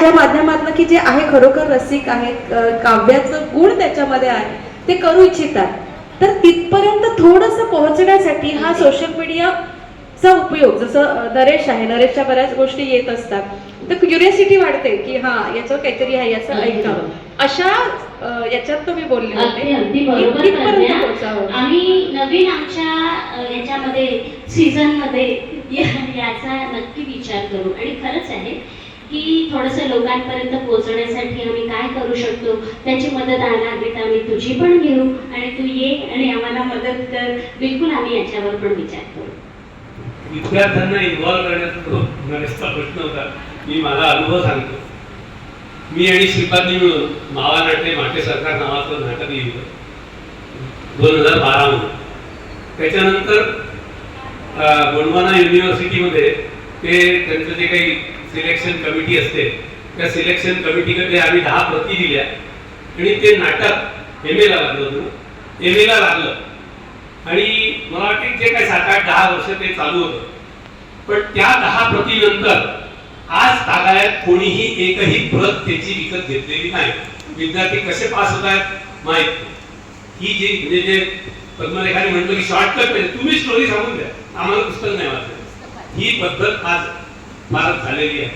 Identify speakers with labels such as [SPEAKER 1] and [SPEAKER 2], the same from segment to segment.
[SPEAKER 1] याच्या माध्यमातून की जे आहे खरोखर रसिक आहेत, काव्याचं गुण त्याच्यामध्ये आहे, ते करू इच्छितात. तर तिथपर्यंत थोडंसं पोहोचण्यासाठी हा सोशल मीडियाचा उपयोग, जसं नरेश आहे, नरेशच्या बऱ्याच गोष्टी येत असतात, तर क्युरियोसिटी वाढते की हा याच्यावर काहीतरी आहे, याचं ऐकावं. अशा याच्यात तुम्ही बोलले होते
[SPEAKER 2] अगदी बरोबर प्रज्ञा. आम्ही नवीन आमच्या याच्यामध्ये सीझन मध्ये याचा नक्की विचार करू. आणि खरंच आहे की थोडंसं लोकांपर्यंत पोहोचण्यासाठी आम्ही काय करू शकतो, त्याची मदत लागली तर आम्ही तुझी पण घेऊ आणि तू ये आणि आम्हाला मदत कर. बिलकुल आम्ही याच्यावर पण विचार करू.
[SPEAKER 3] विद्यार्थ्यांना इन्व्हॉल्व करण्याचा तो नरेशचा प्रश्न होता. मी माझा अनुभव सांगतो. मी आणि श्रीपादनी मिळून मावा नाट्य माटे सरकार नावाचं नाटक लिहिलं 2012 मध्ये. त्याच्यानंतर गोंडवाना युनिव्हर्सिटीमध्ये ते त्यांचं जे काही सिलेक्शन कमिटी असते, त्या सिलेक्शन कमिटीकडे आम्ही 10 प्रती दिल्या आणि ते नाटक MA ला लागलं होतं. MA ला लागलं आणि मला वाटतं जे काही 7-8-10 वर्ष ते चालू होतं. पण त्या 10 प्रतीनंतर आज तागायत कोणीही एकही प्रत त्याची विकत घेतलेली नाही. विद्यार्थी कसे पास होत आहेत माहित नाही. ही जी म्हणजे जे पद्मरेखाने म्हटलं की शॉर्टकट आहे, तुम्ही स्टोरी सांगून द्या, आम्हाला पुस्तक नाही वाचायचं, ही पद्धत आज फारच झालेली आहे.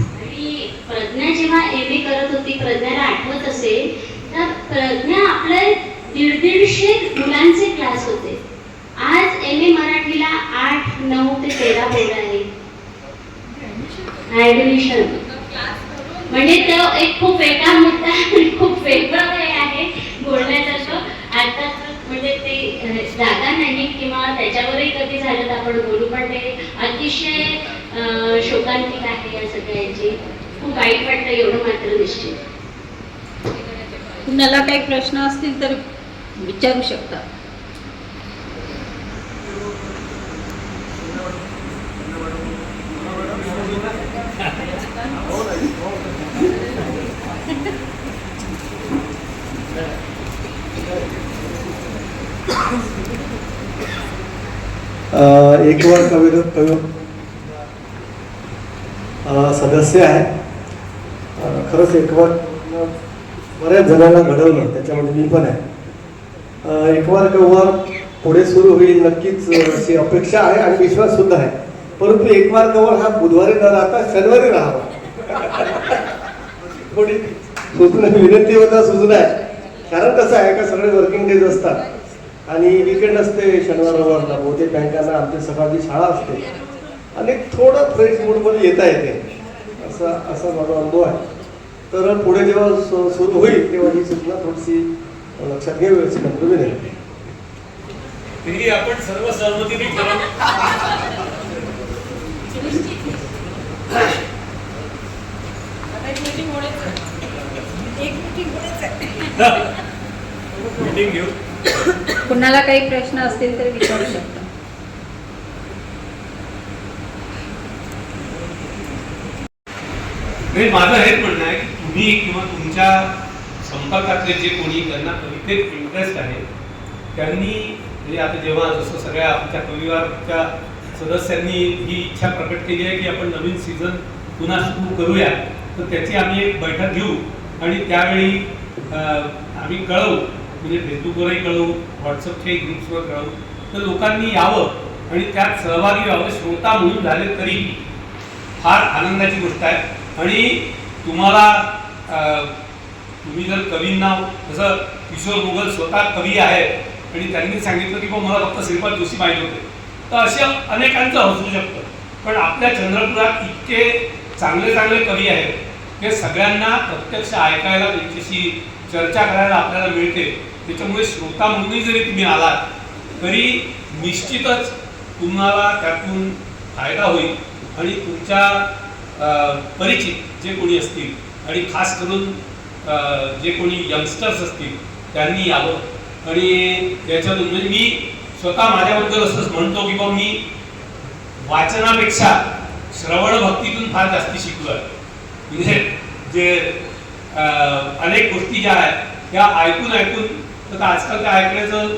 [SPEAKER 2] आणि प्रज्ञा जेव्हा MA करत होती, प्रज्ञाला आठवत असेल तर प्रज्ञा आपले 150 मुलांचे क्लास होते. आज MA मराठीला 8, 9 ते 13 पोरं आहेत. ऍडमिशन म्हणजे तो एक खूप वेगळा मुद्दा आणि खूप वेगळा वेळ आहे बोलण्यासारखं. आता म्हणजे ते जागा नाही किंवा त्याच्यावरही कधी झालं तर आपण बोलू, पण ते अतिशय शोकांतिक आहे या सगळ्यांची. खूप वाईट वाटतं एवढं मात्र निश्चित.
[SPEAKER 4] कुणाला काही प्रश्न असतील तर विचारू शकता.
[SPEAKER 5] एक वर सदस्य आहे. खरंच एक वर बऱ्याच जणांना घडवलं, त्याच्यामध्ये मी पण आहे. एक वार कव्वार पुढे सुरू होईल नक्कीच अशी अपेक्षा आहे आणि विश्वास सुद्धा आहे. परंतु एक वार कव्वार हा बुधवारी न राहता शनिवारी राहावा थोडी सूचना विनंती होता, सूचना आहे. कारण कसं आहे का सगळे वर्किंग डेज असतात आणि वीकेंड असते शनिवार रविवारला. बहुतेक बँकांना आमच्या सकाळची शाळा असते आणि थोडं फ्रेश मूडमध्ये येता येते, असा माझा अनुभव आहे. तर पुढे जेव्हा सुरू होईल तेव्हा ही सूचना थोडीशी लक्षात घ्यावी अशी नम्र विनंती.
[SPEAKER 3] तरी आपण सर्व सहमतीने करू. मीटिंग घेऊ.
[SPEAKER 4] कुणाला काही प्रश्न असतील तर विचारू शकता.
[SPEAKER 3] माझं हेच म्हणणं आहे की तुम्ही किंवा तुमच्या संपर्कातले जे कोणी त्यांना कवितेत इंटरेस्ट आहे त्यांनी, म्हणजे आता जेव्हा जसं सगळ्या आमच्या कविवारच्या सदस्यांनी ही इच्छा प्रकट केली आहे की आपण नवीन सीझन पुन्हा सुरू करूया, तर त्याची आम्ही एक बैठक घेऊ आणि त्यावेळी आम्ही कळवू, म्हणजे फेसबुकवरही कळवू, व्हॉट्सअपच्याही ग्रुप्सवर कळवू. तर लोकांनी यावं आणि त्यात सहभागी व्हावं. श्रोता म्हणून झाले तरी फार आनंदाची गोष्ट आहे. आणि तुम्हाला तुम्ही जर कवींना, जसं किशोर मुघल स्वतः कवी आहेत आणि त्यांनी सांगितलं की मला फक्त श्रीपाद जोशी माहीत होते, तर अशा अनेकांचं असू शकतं. पण आपल्या चंद्रपुरात इतके चांगले चांगले कवी आहेत, ते सगळ्यांना प्रत्यक्ष ऐकायला, त्यांच्याशी चर्चा करायला आपल्याला मिळते. त्याच्यामुळे श्रोता म्हणूनही जरी तुम्ही आलात तरी निश्चितच तुम्हाला त्यातून फायदा होईल. आणि तुमच्या परिचित जे कोणी असतील आणि खास करून जे कोणी यंगस्टर्स असतील त्यांनी यावं. आणि त्याच्यातून म्हणजे मी स्वतः माझ्याबद्दल असंच म्हणतो की बाबा मी वाचनापेक्षा श्रवण भक्तीतून फार जास्ती शिकलो आहे. म्हणजे जे अनेक गोष्टी ज्या आहेत त्या ऐकून तर आजकाल त्या ऐकण्याचं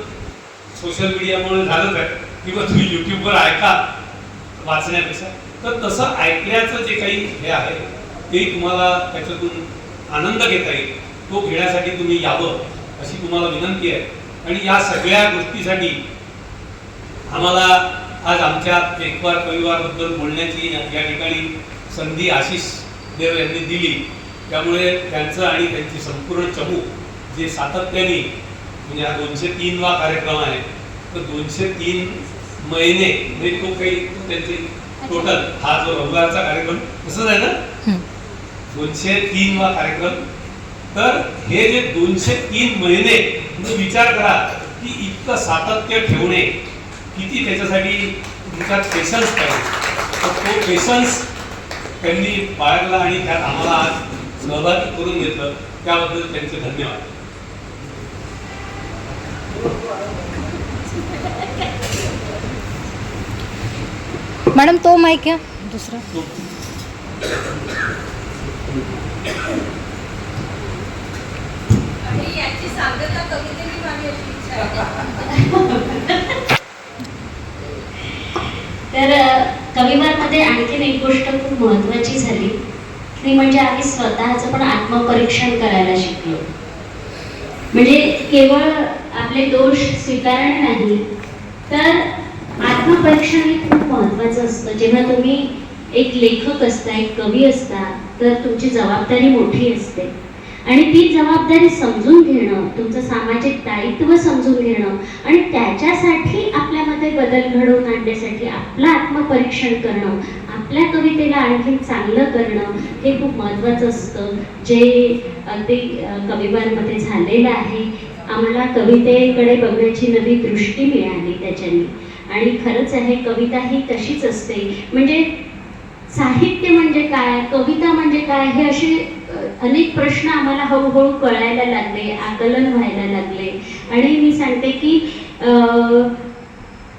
[SPEAKER 3] सोशल मीडियामुळे झालंच आहे किंवा तुम्ही यूट्यूबवर ऐका वाचण्यापेक्षा. तर तसं ऐकण्याचं जे काही हे आहे तेही तुम्हाला त्याच्यातून आनंद घेता येईल, तो घेण्यासाठी तुम्ही यावं अशी तुम्हाला विनंती आहे. आणि या सगळ्या गोष्टीसाठी आम्हाला आज आमच्या एकवार कविवारबद्दल बोलण्याची या ठिकाणी संधी आशिष देव यांनी दिली. त्यामुळे त्यांचं आणि त्यांची संपूर्ण चमू जे सातत्याने म्हणजे हा 203वा कार्यक्रम आहे, तर 203 महिने म्हणजे तो काही त्यांचे टोटल हा जो रविवारचा कार्यक्रम तसंच आहे ना, 203वा कार्यक्रम. तर हे जे 203 महिने तुम्ही विचार करा की इतकं सातत्य ठेवणे किती त्याच्यासाठी तुमच्यात पेशन्स पाहिजे. तर तो पेशन्स त्यांनी बाळगला आणि त्यात आम्हाला आज सहभागी करून घेतलं, त्याबद्दल त्यांचे धन्यवाद.
[SPEAKER 6] मॅडम तो माईक आहे दुसरा.
[SPEAKER 2] तर कविवारमध्ये आणखीन एक गोष्ट खूप महत्त्वाची झाली ती म्हणजे आम्ही स्वतःचं पण आत्मपरीक्षण करायला शिकलो. म्हणजे केवळ आपले दोष स्वीकारणे नाही, तर आत्मपरीक्षण हे खूप महत्त्वाचं असतं. जेव्हा तुम्ही एक लेखक असता, एक कवी असता, तर तुमची जबाबदारी मोठी असते आणि ती जबाबदारी समजून घेणं, तुमचं सामाजिक दायित्व समजून घेणं आणि त्याच्यासाठी आपल्यामध्ये बदल घडवून आणण्यासाठी आपलं आत्मपरीक्षण करणं, आपल्या कवितेला आणखी चांगलं करणं हे खूप महत्त्वाचं असतं, जे अगदी कविवारमध्ये झालेलं आहे. आम्हाला कवितेकडे बघण्याची नवी दृष्टी मिळाली त्याच्याने. आणि खरंच आहे, कविता ही तशीच असते. म्हणजे साहित्य म्हणजे काय, कविता म्हणजे काय, हे असे अनेक प्रश्न आम्हाला हळूहळू कळायला लागले, आकलन व्हायला लागले. आणि मी सांगते की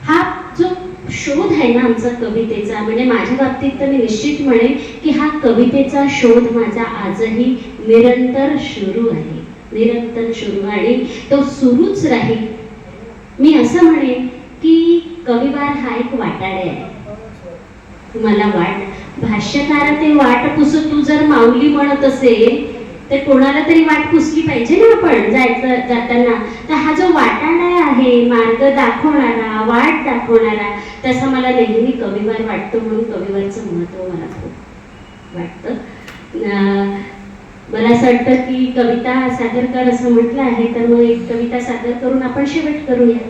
[SPEAKER 2] हा जो शोध आहे ना आमचा कवितेचा, म्हणजे माझ्या बाबतीत तर मी निश्चित म्हणेन की हा कवितेचा शोध माझा आजही निरंतर सुरू आहे, निरंतर सुरू, आणि तो सुरूच राहील. मी असं म्हणेन की कविवार हा एक वाटाडे आहे. तुम्हाला वाट भाष्यकार ते वाट पुस, तू जर माऊली म्हणत असेल तर कोणाला तरी वाट पुसली पाहिजे ना आपण जाताना. तर हा जो वाटाडा आहे, मार्ग दाखवणारा, वाट दाखवणारा, तसा मला नेहमी कविवार वाटतो. म्हणून कविवारचं महत्त्व मला खूप वाटतं. मला असं वाटतं की कविता सादर कर असं म्हटलं आहे, तर मग एक कविता सादर करून आपण शेवट करूया.